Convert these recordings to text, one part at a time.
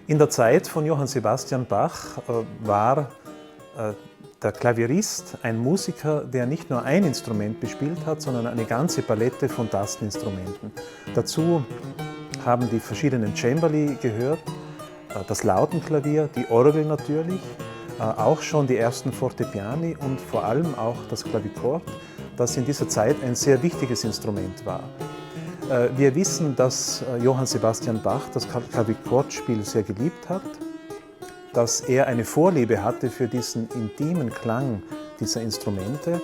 In der Zeit von Johann Sebastian Bach war der Klavierist ein Musiker, der nicht nur ein Instrument bespielt hat, sondern eine ganze Palette von Tasteninstrumenten. Dazu haben die verschiedenen Cembali gehört, das Lautenklavier, die Orgel natürlich, auch schon die ersten Fortepiani und vor allem auch das Klavichord, das in dieser Zeit ein sehr wichtiges Instrument war. Wir wissen, dass Johann Sebastian Bach das Klavichordspiel sehr geliebt hat, dass er eine Vorliebe hatte für diesen intimen Klang dieser Instrumente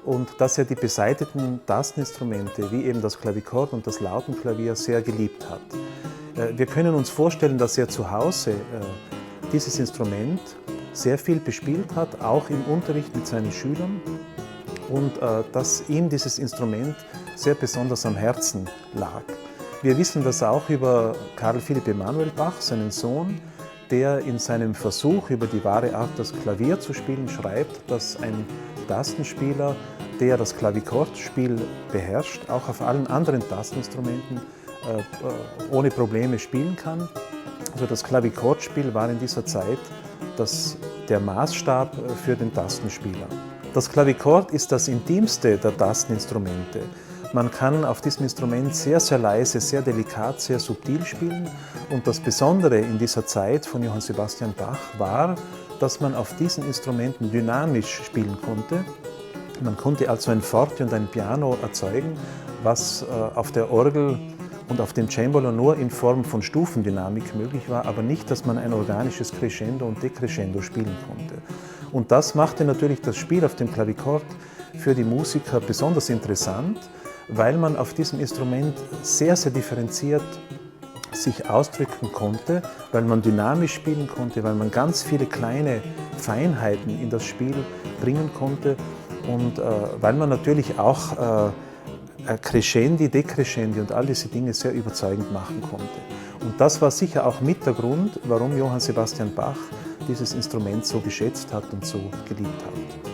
und dass er die besaiteten Tasteninstrumente, wie eben das Klavichord und das Lautenklavier, sehr geliebt hat. Wir können uns vorstellen, dass er zu Hause dieses Instrument sehr viel bespielt hat, auch im Unterricht mit seinen Schülern, und dass ihm dieses Instrument sehr besonders am Herzen lag. Wir wissen das auch über Carl Philipp Emanuel Bach, seinen Sohn, der in seinem Versuch, über die wahre Art, das Klavier zu spielen, schreibt, dass ein Tastenspieler, der das Klavichordspiel beherrscht, auch auf allen anderen Tasteninstrumenten ohne Probleme spielen kann. Also das Klavichordspiel war in dieser Zeit der Maßstab für den Tastenspieler. Das Klavichord ist das intimste der Tasteninstrumente. Man kann auf diesem Instrument sehr, sehr leise, sehr delikat, sehr subtil spielen. Und das Besondere in dieser Zeit von Johann Sebastian Bach war, dass man auf diesen Instrumenten dynamisch spielen konnte. Man konnte also ein Forte und ein Piano erzeugen, was auf der Orgel und auf dem Cembalo nur in Form von Stufendynamik möglich war, aber nicht, dass man ein organisches Crescendo und Decrescendo spielen konnte. Und das machte natürlich das Spiel auf dem Klavichord für die Musiker besonders interessant, weil man auf diesem Instrument sehr, sehr differenziert sich ausdrücken konnte, weil man dynamisch spielen konnte, weil man ganz viele kleine Feinheiten in das Spiel bringen konnte und weil man natürlich auch Crescendi, Decrescendi und all diese Dinge sehr überzeugend machen konnte. Und das war sicher auch mit der Grund, warum Johann Sebastian Bach dieses Instrument so geschätzt hat und so geliebt hat.